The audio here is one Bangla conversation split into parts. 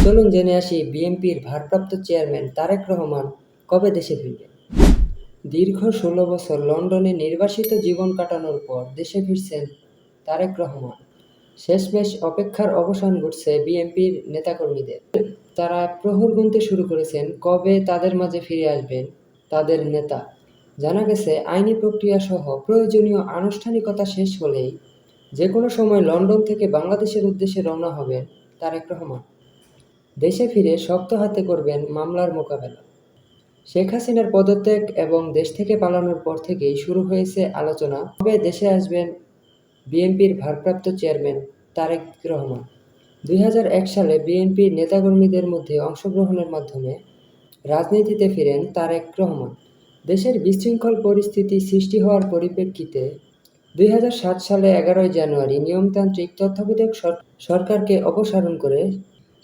চলুন জেনে আসি বিএনপির ভারপ্রাপ্ত চেয়ারম্যান তারেক রহমান কবে দেশে ফিরবেন। দীর্ঘ ১৬ বছর লন্ডনে নির্বাসিত জীবন কাটানোর পর দেশে ফিরছেন তারেক রহমান। শেষমেশ অপেক্ষার অবসান ঘটছে বিএনপির নেতাকর্মীদের। তারা প্রহর গুনতে শুরু করেছেন কবে তাদের মাঝে ফিরে আসবেন তাদের নেতা। জানা গেছে আইনি প্রক্রিয়া সহ প্রয়োজনীয় আনুষ্ঠানিকতা শেষ হলেই যে কোনো সময় লন্ডন থেকে বাংলাদেশের উদ্দেশ্যে রওনা হবেন তারেক রহমান। দেশে ফিরে শক্ত হাতে করবেন মামলার মোকাবেলা। শেখ হাসিনার পদত্যাগ এবং দেশ থেকে পালানোর পর থেকেই শুরু হয়েছে আলোচনা কবে দেশে আসবেন বিএনপির ভারপ্রাপ্ত চেয়ারম্যান তারেক রহমান। ২০০১ সালে বিএনপির নেতাকর্মীদের মধ্যে অংশগ্রহণের মাধ্যমে রাজনীতিতে ফিরেন তারেক রহমান। দেশের বিশৃঙ্খল পরিস্থিতি সৃষ্টি হওয়ার পরিপ্রেক্ষিতে ২০০৭ সালে ১১ জানুয়ারি নিয়মতান্ত্রিক তত্ত্বাবধায়ক সরকারকে অপসারণ করে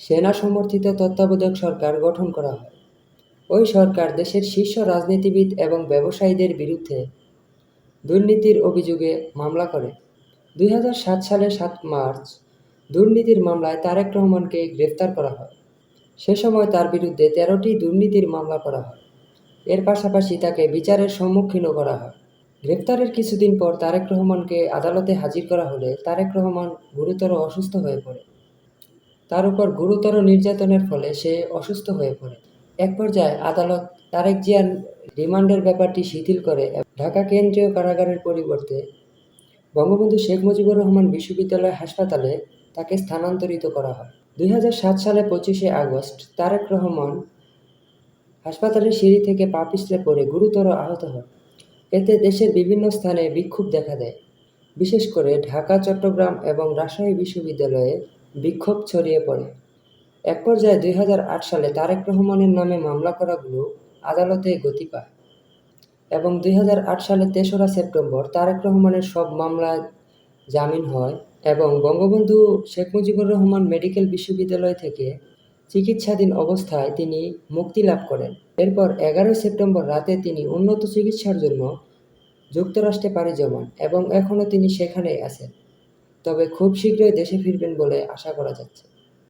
সেনা সমর্থিত তত্ত্বাবধায়ক সরকার গঠন করা হয়। ওই সরকার দেশের শীর্ষ রাজনীতিবিদ এবং ব্যবসায়ীদের বিরুদ্ধে দুর্নীতির অভিযোগে মামলা করে। ২০০৭ সালের ৭ মার্চ দুর্নীতির মামলায় তারেক রহমানকে গ্রেফতার করা হয়। সে সময় তার বিরুদ্ধে ১৩টি দুর্নীতির মামলা করা হয়। এর পাশাপাশি তাকে বিচারের সম্মুখীনও করা হয়। গ্রেফতারের কিছুদিন পর তারেক রহমানকে আদালতে হাজির করা হলে তারেক রহমান গুরুতর অসুস্থ হয়ে পড়ে। তার উপর গুরুতর নির্যাতনের ফলে সে অসুস্থ হয়ে পড়ে। এক পর্যায়ে আদালত তারেক জিয়ার রিমান্ডের ব্যাপারটি শিথিল করে ঢাকা কেন্দ্রীয় কারাগারের পরিবর্তে বঙ্গবন্ধু শেখ মুজিবুর রহমান বিশ্ববিদ্যালয় হাসপাতালে তাকে স্থানান্তরিত করা হয়। ২০০৭ সালে ২৫শে আগস্ট তারেক রহমান হাসপাতালের সিঁড়ি থেকে পা পিছলে পড়ে গুরুতর আহত হন। এতে দেশের বিভিন্ন স্থানে বিক্ষোভ দেখা দেয়। বিশেষ করে ঢাকা, চট্টগ্রাম এবং রাজশাহী বিশ্ববিদ্যালয়ে বিক্ষোভ ছড়িয়ে পড়ে। এক পর্যায়ে ২০০৮ সালে তারেক রহমানের নামে মামলা করাগুলো আদালতে গতি পায় এবং ২০০৮ সালের ৩রা সেপ্টেম্বর তারেক রহমানের সব মামলায় জামিন হয় এবং বঙ্গবন্ধু শেখ মুজিবুর রহমান মেডিকেল বিশ্ববিদ্যালয় থেকে চিকিৎসাধীন অবস্থায় তিনি মুক্তি লাভ করেন। এরপর ১১ সেপ্টেম্বর রাতে তিনি উন্নত চিকিৎসার জন্য যুক্তরাষ্ট্রে পাড়ি জমান এবং এখনও তিনি সেখানেই আছেন। তবে খুব শীঘ্রই দেশে ফিরবেন বলে আশা করা যাচ্ছে।